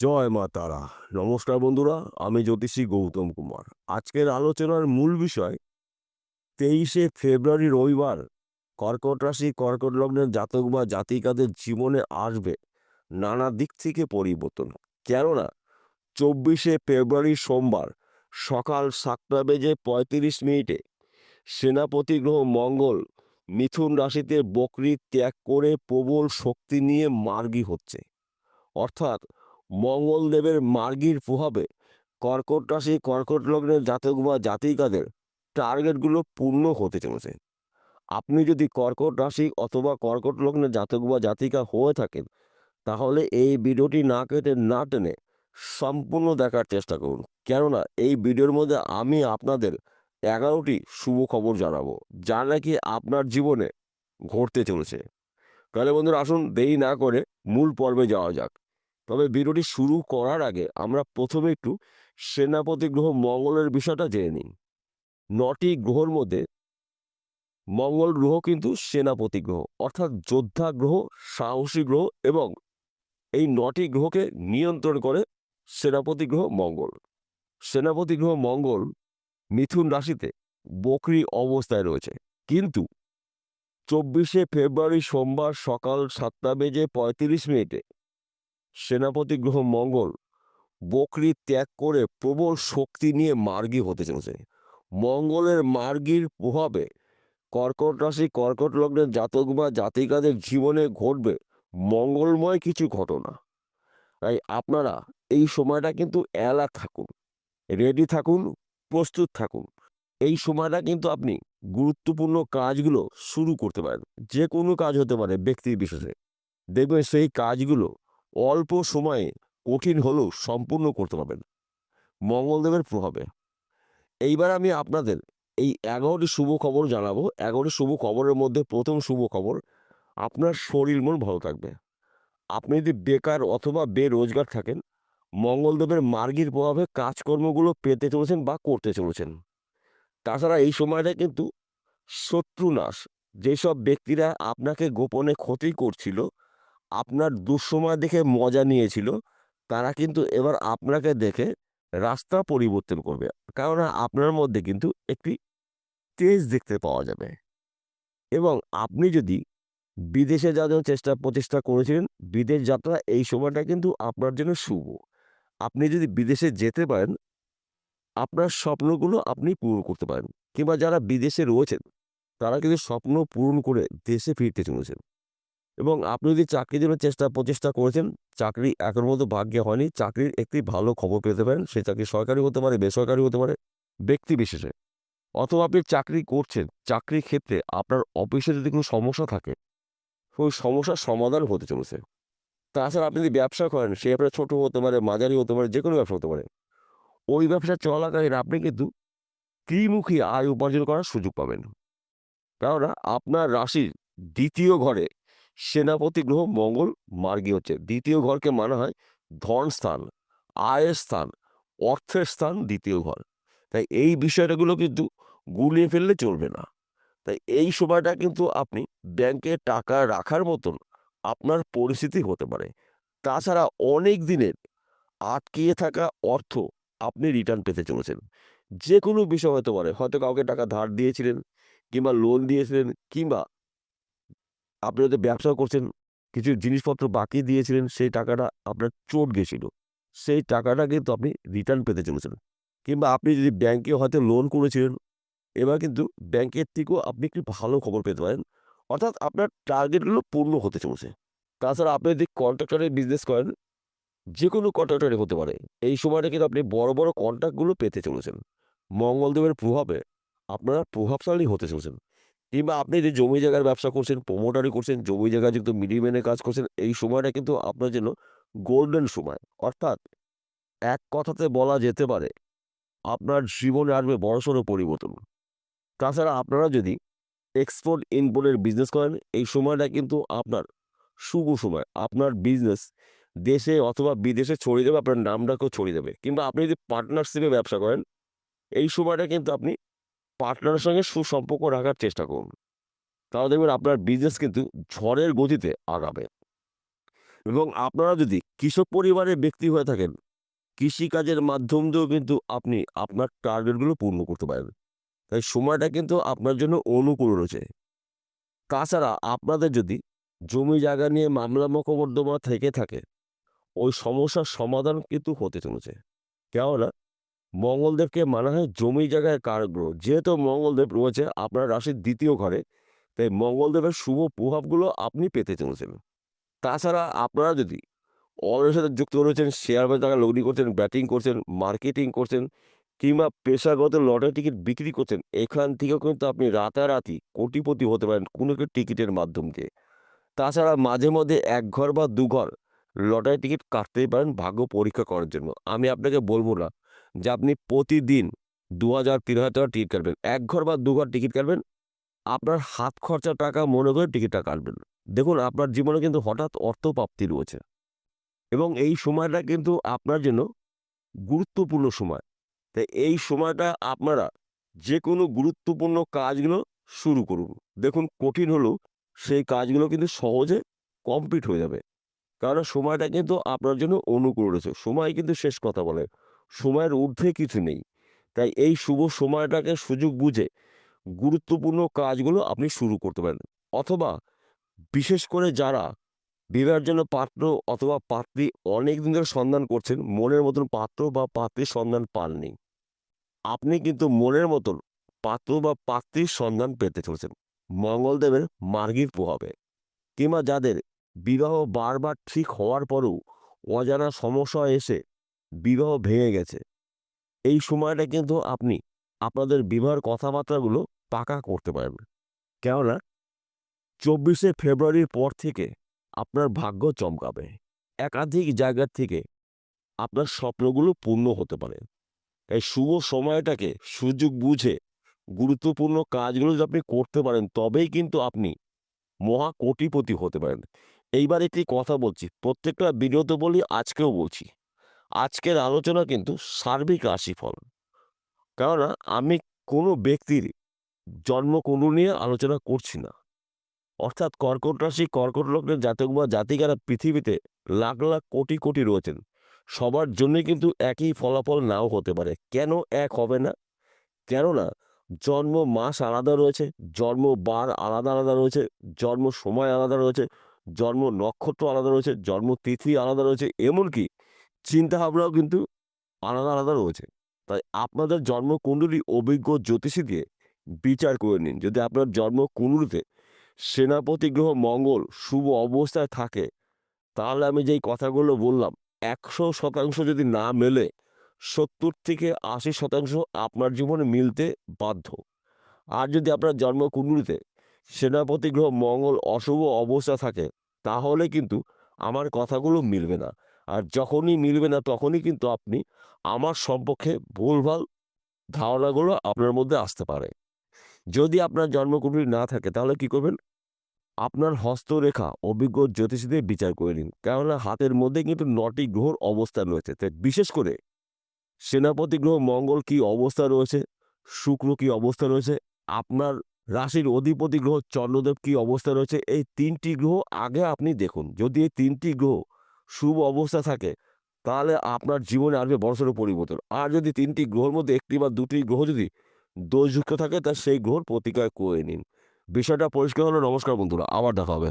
জয় মা তারা। নমস্কার বন্ধুরা, আমি জ্যোতিষী গৌতম কুমার। আজকের আলোচনার মূল বিষয় 23শে ফেব্রুয়ারি রবিবার কর্কট রাশি কর্কট লগ্নের জাতক বা জাতিকাদের জীবনে আসবে নানা দিক থেকে পরিবর্তন। কেননা 24শে ফেব্রুয়ারি সোমবার সকাল 7:35 সেনাপতি গ্রহ মঙ্গল মিথুন রাশিতে বকরি ত্যাগ করে প্রবল শক্তি নিয়ে মার্গী হচ্ছে। অর্থাৎ মঙ্গলদেবের মার্গীর প্রভাবে কর্কট রাশি কর্কট লগ্নের জাতক বা জাতিকাদের টার্গেটগুলো পূর্ণ হতে চলেছে। আপনি যদি কর্কট রাশি অথবা কর্কট লগ্নের জাতক বা জাতিকা হয়ে থাকেন, তাহলে এই ভিডিওটি না কেটে না টেনে সম্পূর্ণ দেখার চেষ্টা করুন। কেননা এই ভিডিওর মধ্যে আমি আপনাদের 11টি শুভ খবর জানাবো, যা নাকি আপনার জীবনে ঘটতে চলেছে। তাহলে বন্ধুরা, আসুন দেরি না করে মূল পর্বে যাওয়া যাক। তবে ভিডিওটি শুরু করার আগে আমরা প্রথমে একটু সেনাপতি গ্রহ মঙ্গলের বিষয়টা জেনে নিই। 9টি গ্রহের মধ্যে মঙ্গল গ্রহ কিন্তু সেনাপতি গ্রহ, অর্থাৎ যোদ্ধা গ্রহ, সাহসী গ্রহ, এবং এই 9টি গ্রহকে নিয়ন্ত্রণ করে সেনাপতি গ্রহ মঙ্গল। সেনাপতি গ্রহ মঙ্গল মিথুন রাশিতে বকরি অবস্থায় রয়েছে, কিন্তু 24শে ফেব্রুয়ারি সোমবার সকাল 7:35 সেনাপতি গ্রহ মঙ্গল বকরি ত্যাগ করে প্রবল শক্তি নিয়ে মার্গী হতে চলেছে। মঙ্গলের মার্গীর প্রভাবে কর্কট রাশি কর্কট লগ্নের জাতক বা জাতিকাদের জীবনে ঘটবে মঙ্গলময় কিছু ঘটনা। তাই আপনারা এই সময়টা কিন্তু অ্যালার্ট থাকুন, রেডি থাকুন, প্রস্তুত থাকুন। এই সময়টা কিন্তু আপনি গুরুত্বপূর্ণ কাজগুলো শুরু করতে পারেন। যে কোনো কাজ হতে পারে ব্যক্তি বিশেষে। দেখবেন সেই কাজগুলো অল্প সময়ে কঠিন হলেও সম্পূর্ণ করতে পারবেন মঙ্গলদেবের প্রভাবে। এইবার আমি আপনাদের এই 11টি শুভ খবর জানাবো। 11টি শুভ খবরের মধ্যে প্রথম শুভ খবর, আপনার শরীর মন ভালো থাকবে। আপনি যদি বেকার অথবা বেরোজগার থাকেন, মঙ্গলদেবের মার্গীর প্রভাবে কাজকর্মগুলো পেতে চলেছেন বা করতে চলেছেন। তাছাড়া এই সময়টা কিন্তু শত্রুনাশ, যেসব ব্যক্তিরা আপনাকে গোপনে ক্ষতি করছিল, আপনার দুঃসময় দেখে মজা নিয়েছিল, তারা কিন্তু এবার আপনাকে দেখে রাস্তা পরিবর্তন করবে। কেননা আপনার মধ্যে কিন্তু একটি তেজ দেখতে পাওয়া যাবে। এবং আপনি যদি বিদেশে যাওয়ার জন্য চেষ্টা প্রচেষ্টা করেছিলেন, বিদেশ যাত্রা এই সময়টা কিন্তু আপনার জন্য শুভ। আপনি যদি বিদেশে যেতে পারেন, আপনার স্বপ্নগুলো আপনি পূরণ করতে পারেন। কিংবা যারা বিদেশে রয়েছেন, তারা কিন্তু স্বপ্ন পূরণ করে দেশে ফিরতে চলেছেন। এবং আপনি যদি চাকরির জন্য প্রচেষ্টা করেছেন, চাকরি এখনো পর্যন্ত ভাগ্যে হয়নি, চাকরির একটি ভালো খবর পেতে পারেন। সেই চাকরি সরকারি হতে পারে, বেসরকারি হতে পারে, ব্যক্তি বিশেষে। অথবা আপনি চাকরি করছেন, চাকরির ক্ষেত্রে আপনার অফিসে যদি কোনো সমস্যা থাকে, ওই সমস্যার সমাধান হতে চলেছে। তাছাড়া আপনি যদি ব্যবসা করেন, সে আপনার ছোট হতে পারে, মাঝারি হতে পারে, যে কোনো ব্যবসা হতে পারে। ওই ব্যবসা চলাকালীন আপনি কিন্তু ত্রিমুখী আয় উপার্জন করার সুযোগ পাবেন। কেননা আপনার রাশির 2য় ঘরে সেনাপতি গ্রহ মঙ্গল মার্গী হচ্ছে। 2য় ঘরকে মানা হয় ধন স্থান, আয়ের স্থান, অর্থের স্থান 2য় ঘর। তাই এই বিষয়টাগুলো কিন্তু গুলিয়ে ফেললে চলবে না। তাই এই সময়টা কিন্তু আপনি ব্যাংকে টাকা রাখার মতন আপনার পরিস্থিতি হতে পারে। তাছাড়া অনেক দিনের আটকিয়ে থাকা অর্থ আপনি রিটার্ন পেতে চলেছেন। যে কোনো বিষয় হতে পারে। হয়তো কাউকে টাকা ধার দিয়েছিলেন, কিংবা লোন দিয়েছিলেন, কিংবা আপনি হয়তো ব্যবসা করছেন, কিছু জিনিসপত্র বাকি দিয়েছিলেন, সেই টাকাটা আপনার চোট গেছিল। সেই টাকাটা কিন্তু আপনি রিটার্ন পেতে চলেছেন। কিংবা আপনি যদি ব্যাংকে হয়তো লোন করেছিলেন, এবার কিন্তু ব্যাংকের থেকেও আপনি একটি ভালো খবর পেতে পারেন। অর্থাৎ আপনার টার্গেটগুলো পূর্ণ হতে চলেছে। তাছাড়া আপনি যদি কন্ট্রাক্টরের বিজনেস করেন, যে কোনো কন্ট্রাক্টরে হতে পারে, এই সময়টা কিন্তু আপনি বড়, বড় কন্ট্রাক্টগুলো পেতে চলেছেন। মঙ্গলদেবের প্রভাবে আপনারা প্রভাবশালী হতে চলেছেন। কিংবা আপনি যে জমি জায়গার ব্যবসা করছেন, প্রমোটারি করছেন, জমি জায়গায় যুক্ত মিডলম্যানের কাজ করছেন, এই সময়টা কিন্তু আপনার জন্য গোল্ডেন সময়। অর্থাৎ এক কথাতে বলা যেতে পারে আপনার জীবনে আসবে বড়সড় পরিবর্তন। তাছাড়া আপনারা যদি এক্সপোর্ট ইম্পোর্টের বিজনেস করেন, এই সময়টা কিন্তু আপনার শুভ সময়। আপনার বিজনেস দেশে অথবা বিদেশে ছড়িয়ে দেবে, আপনার নামটাকেও ছড়িয়ে দেবে। কিংবা আপনি যদি পার্টনারশিপে ব্যবসা করেন, এই সময়টা কিন্তু আপনি পার্টনারের সঙ্গে সুসম্পর্ক রাখার চেষ্টা করুন। তাহলে দেখবেন আপনার বিজনেস কিন্তু ঝড়ের গতিতে আগাবে। এবং আপনারা যদি কৃষক পরিবারের ব্যক্তি হয়ে থাকেন, কৃষিকাজের মাধ্যম দিয়েও কিন্তু আপনি আপনার টার্গেটগুলো পূর্ণ করতে পারেন। তাই সময়টা কিন্তু আপনার জন্য অনুকূল রয়েছে। তাছাড়া আপনাদের যদি জমি জায়গা নিয়ে মামলা মোকদ্দমা থেকে থাকে, ওই সমস্যার সমাধান কিন্তু হতে চলেছে। কেননা মঙ্গলদেবকে মানা হয় জমি জায়গায় কারগ্রহ। যেহেতু মঙ্গলদেব রয়েছে আপনার রাশির ২য় ঘরে, তাই মঙ্গলদেবের শুভ প্রভাবগুলো আপনি পেতে চলেছেন। তাছাড়া আপনারা যদি অন্যের সাথে যুক্ত রয়েছেন, শেয়ার বাজারে লগ্নি করছেন, ব্যাটিং করছেন, মার্কেটিং করছেন কিংবা পেশাগত লটারি টিকিট বিক্রি করছেন, এখান থেকেও কিন্তু আপনি রাতারাতি কোটিপতি হতে পারেন কোনো একটা টিকিটের মাধ্যম দিয়ে। তাছাড়া মাঝে মধ্যে ১ ঘর বা ২ ঘর লটারি টিকিট কাটতেই পারেন ভাগ্য পরীক্ষা করার জন্য। আমি আপনাকে বলব না যে আপনি প্রতিদিন ২,০০০, ৩,০০০ টাকার টিকিট কাটবেন। ১ ঘর বা ২ ঘর টিকিট কাটবেন, আপনার হাত খরচার টাকা মনে করে টিকিটটা কাটবেন। দেখুন আপনার জীবনে কিন্তু হঠাৎ অর্থপ্রাপ্তি রয়েছে এবং এই সময়টা কিন্তু আপনার জন্য গুরুত্বপূর্ণ সময়। তাই এই সময়টা আপনারা যেকোনো গুরুত্বপূর্ণ কাজগুলো শুরু করুন। দেখুন কঠিন হলেও সেই কাজগুলো কিন্তু সহজে কমপ্লিট হয়ে যাবে। কারণ সময়টা কিন্তু আপনার জন্য অনুকূল রয়েছে। সময় কিন্তু শেষ কথা বলে। সময়ের ঊর্ধ্বে কিছু নেই। তাই এই শুভ সময়টাকে সুযোগ বুঝে গুরুত্বপূর্ণ কাজগুলো আপনি শুরু করতে পারেন। অথবা বিশেষ করে যারা বিবাহের জন্য পাত্র অথবা পাত্রী অনেকদিন ধরে সন্ধান করছেন, মনের মতন পাত্র বা পাত্রীর সন্ধান পাননি। আপনি কিন্তু মনের মতন পাত্র বা পাত্রীর সন্ধান পেতে চলেছেন মঙ্গলদেবের মার্গীর প্রভাবে। কিংবা যাদের বিবাহ বারবার ঠিক হওয়ার পরেও অজানা সমস্যা এসে বিবাহ ভেঙে গেছে, এই সময়টা কিন্তু আপনি আপনাদের বিবাহের কথাবার্তাগুলো পাকা করতে পারেন। কেননা ২৪শে ফেব্রুয়ারির পর থেকে আপনার ভাগ্য চমকাবে। একাধিক জায়গা থেকে আপনার স্বপ্নগুলো পূর্ণ হতে পারে। এই শুভ সময়টাকে সুযোগ বুঝে গুরুত্বপূর্ণ কাজগুলো যদি আপনি করতে পারেন, তবেই কিন্তু আপনি মহা কোটিপতি হতে পারেন। এইবার একটি কথা বলছি, প্রত্যেকটা ভিডিওতে বলি, আজকেও বলছি। আজকের আলোচনা কিন্তু সার্বিক রাশিফল। কেননা আমি কোনো ব্যক্তির জন্মকুণ্ডলী নিয়ে আলোচনা করছি না। অর্থাৎ কর্কট রাশি, কর্কট লগ্নের জাতক বা জাতিকারা পৃথিবীতে লাখ, লাখ কোটি, কোটি রয়েছেন। সবার জন্যই কিন্তু একই ফলাফল নাও হতে পারে। কেন এক হবে না? কেননা জন্ম মাস আলাদা রয়েছে, জন্ম বার আলাদা, আলাদা রয়েছে, জন্ম সময় আলাদা রয়েছে, জন্ম নক্ষত্র আলাদা রয়েছে, জন্ম তিথি আলাদা রয়েছে, এমনকি চিন্তাভাবনাও কিন্তু আলাদা, আলাদা রয়েছে। তাই আপনাদের জন্মকুণ্ডলী অভিজ্ঞ জ্যোতিষী দিয়ে বিচার করে নিন। যদি আপনার জন্মকুণ্ডলীতে সেনাপতি গ্রহ মঙ্গল শুভ অবস্থায় থাকে, তাহলে আমি যেই কথাগুলো বললাম ১০০% যদি না মেলে ৭০ থেকে ৮০% আপনার জীবনে মিলতে বাধ্য। আর যদি আপনার জন্মকুণ্ডলীতে সেনাপতি গ্রহ মঙ্গল অশুভ অবস্থা থাকে, তাহলে কিন্তু আমার কথাগুলো মিলবে না। আর যখনই মিলবে না তখনই কিন্তু আপনি আমার সম্পর্কে ভুলভাল ধারণাগুলো আপনার মধ্যে আসতে পারে। যদি আপনার জন্মকুণ্ডলী না থাকে তাহলে কি করবেন? আপনার হস্তরেখা অভিজ্ঞ জ্যোতিষীদের বিচার করে নিন। কেননা হাতের মধ্যে কিন্তু ৯টি গ্রহর অবস্থান রয়েছে। তাই বিশেষ করে সেনাপতি গ্রহ মঙ্গল কি অবস্থা রয়েছে, শুক্র কি অবস্থা রয়েছে, আপনার রাশির অধিপতি গ্রহ চন্দ্রদেব কি অবস্থা রয়েছে, এই ৩টি গ্রহ আগে আপনি দেখুন। যদি এই ৩টি গ্রহ শুভ অবস্থা থাকে, তাহলে আপনার জীবনে আসবে বড়সড় পরিবর্তন। আর যদি ৩টি গ্রহের মধ্যে ১টি বা ২টি গ্রহ যদি দোষযুক্ত থাকে, তা সেই গ্রহর প্রতিকার করে নিন। বিষয়টা পরিষ্কার হলো। নমস্কার বন্ধুরা, আবার দেখা হবে।